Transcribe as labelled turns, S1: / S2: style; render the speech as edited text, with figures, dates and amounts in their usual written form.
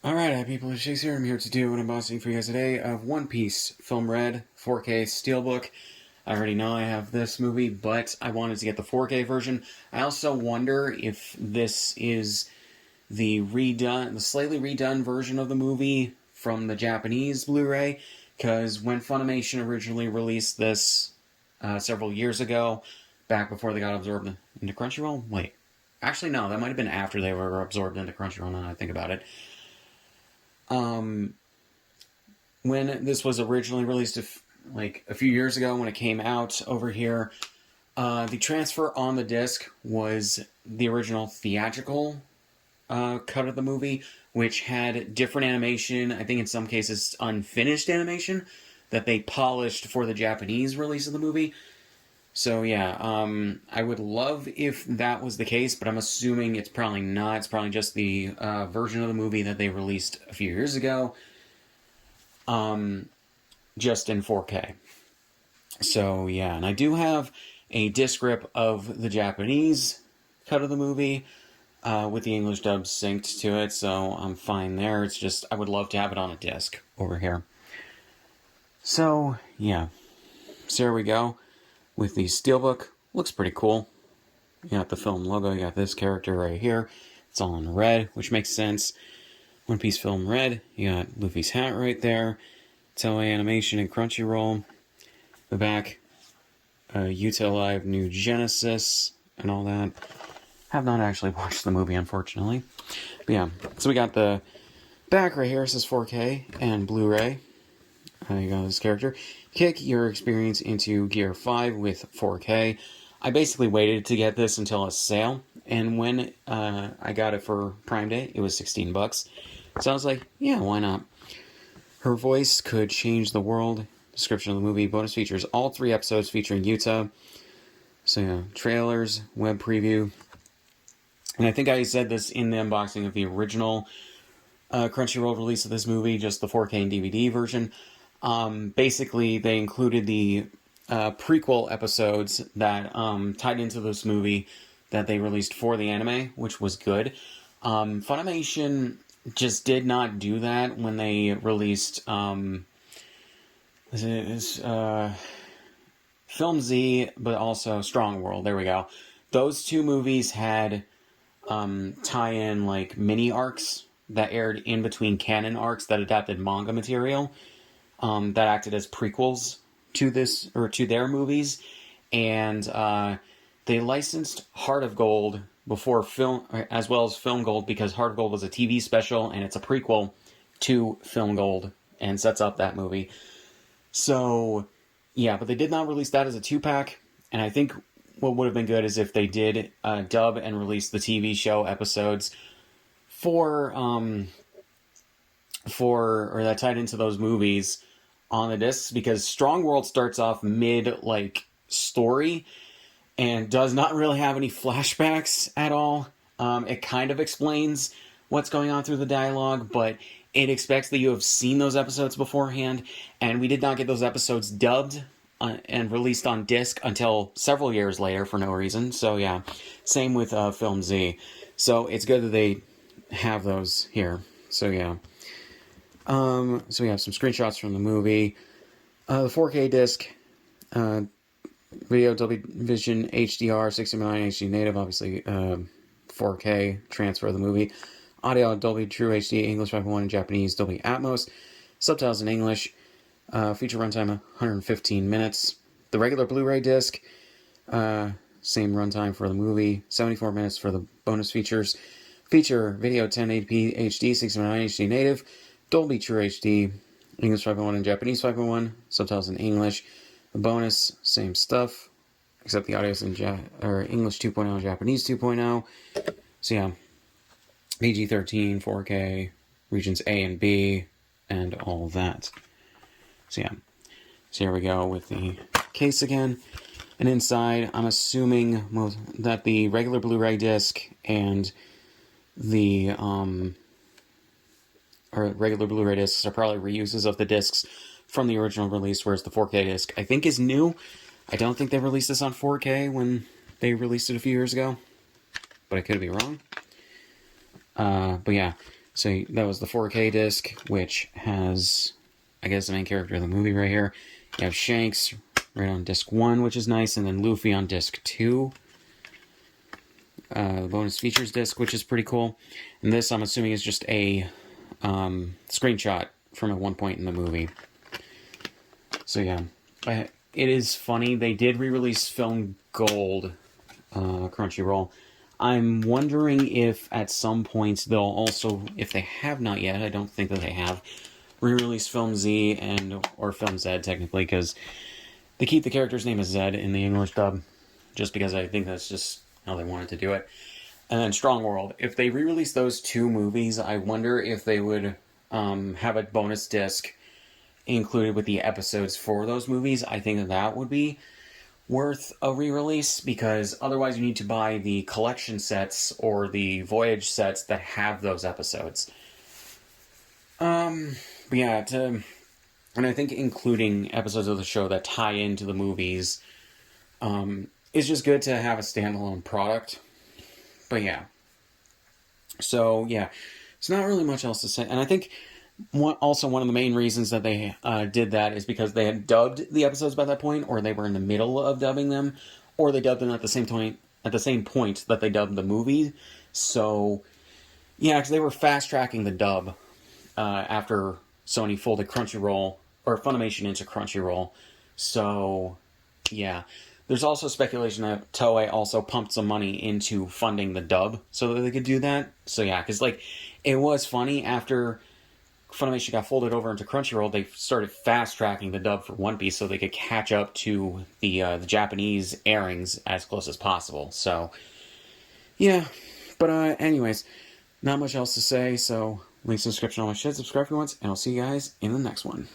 S1: Alright, hi people, it's Scsigs here. I'm here to do an unboxing for you guys today of One Piece Film Red 4K Steelbook. I already know I have this movie, but I wanted to get the 4K version. I also wonder if this is the slightly redone version of the movie from the Japanese Blu-ray, because when Funimation originally released this several years ago, back before they got absorbed into Crunchyroll, wait, actually no, that might have been after they were absorbed into Crunchyroll, now that I think about it. When this was originally released a few years ago when it came out over here, the transfer on the disc was the original theatrical cut of the movie, which had different animation, I think in some cases unfinished animation, that they polished for the Japanese release of the movie. So yeah, I would love if that was the case, but I'm assuming it's probably not. It's probably just the version of the movie that they released a few years ago, just in 4K. So yeah, and I do have a disc rip of the Japanese cut of the movie with the English dub synced to it, so I'm fine there. It's just I would love to have it on a disc over here. So yeah, so there we go. With the Steelbook, looks pretty cool. You got the film logo, you got this character right here. It's all in red, which makes sense. One Piece Film Red, you got Luffy's hat right there. Toei Animation and Crunchyroll. The back, Utah Live New Genesis, and all that. Have not actually watched the movie, unfortunately. But yeah, so we got the back right here. It says 4K and Blu-ray. You got this character. Kick your experience into Gear 5 with 4K. I basically waited to get this until a sale, and when I got it for Prime Day, it was $16. So I was like, yeah, why not? Her voice could change the world. Description of the movie, bonus features, all 3 episodes featuring Utah. So yeah, trailers, web preview. And I think I said this in the unboxing of the original Crunchyroll release of this movie, just the 4K and DVD version. Basically, they included the prequel episodes that tied into this movie that they released for the anime, which was good. Funimation just did not do that when they released Film Z, but also Strong World. There we go. Those 2 movies had tie-in like mini arcs that aired in between canon arcs that adapted manga material. That acted as prequels to this, or to their movies, and they licensed Heart of Gold before film, as well as Film Gold, because Heart of Gold was a TV special and it's a prequel to Film Gold and sets up that movie. So yeah, but they did not release that as a 2-pack, and I think what would have been good is if they did dub and release the TV show episodes for or that tied into those movies on the discs, because Strong World starts off mid story and does not really have any flashbacks at all. It kind of explains what's going on through the dialogue, but it expects that you have seen those episodes beforehand, and we did not get those episodes dubbed and released on disc until several years later for no reason. So yeah, same with Film Z. So it's good that they have those here. So yeah. So we have some screenshots from the movie. The 4K disc, video Dolby Vision HDR, 69 HD native, obviously 4K transfer of the movie. Audio Dolby True HD, English 5.1 and Japanese Dolby Atmos. Subtitles in English. Feature runtime 115 minutes. The regular Blu-ray disc, same runtime for the movie, 74 minutes for the bonus features. Feature video 1080p HD, 69 HD native. Dolby True HD, English 5.1 and Japanese 5.1, subtitles in English. The bonus, same stuff, except the audio's in English 2.0 and Japanese 2.0. So yeah, PG-13, 4K, regions A and B, and all that. So yeah, so here we go with the case again. And inside, I'm assuming that the regular Blu-ray disc and the or regular Blu-ray discs are probably reuses of the discs from the original release, whereas the 4K disc, I think, is new. I don't think they released this on 4K when they released it a few years ago, but I could be wrong. But yeah, So that was the 4K disc, which has, I guess, the main character of the movie right here. You have Shanks right on disc 1, which is nice, and then Luffy on disc 2. The bonus features disc, which is pretty cool. And this, I'm assuming, is just a screenshot from at one point in the movie. So yeah, it is funny. They did re-release Film Gold, Crunchyroll. I'm wondering if at some points they'll also, if they have not yet, I don't think that they have, re-released Film Z or Film Z technically, because they keep the character's name as Zed in the English dub, just because I think that's just how they wanted to do it. And then Strong World. If they re-release those two movies, I wonder if they would have a bonus disc included with the episodes for those movies. I think that would be worth a re-release, because otherwise you need to buy the collection sets or the Voyage sets that have those episodes. But yeah, and I think including episodes of the show that tie into the movies is just good to have a standalone product. But yeah. So yeah, it's not really much else to say. And I think also one of the main reasons that they did that is because they had dubbed the episodes by that point, or they were in the middle of dubbing them, or they dubbed them at the same point that they dubbed the movie. So yeah, because they were fast tracking the dub after Sony folded Crunchyroll or Funimation into Crunchyroll. So yeah, there's also speculation that Toei also pumped some money into funding the dub so that they could do that. So yeah, because like it was funny after Funimation got folded over into Crunchyroll, they started fast-tracking the dub for One Piece so they could catch up to the Japanese airings as close as possible. So, yeah. But anyways, not much else to say, so link in the description on my shit, subscribe if you want, and I'll see you guys in the next one.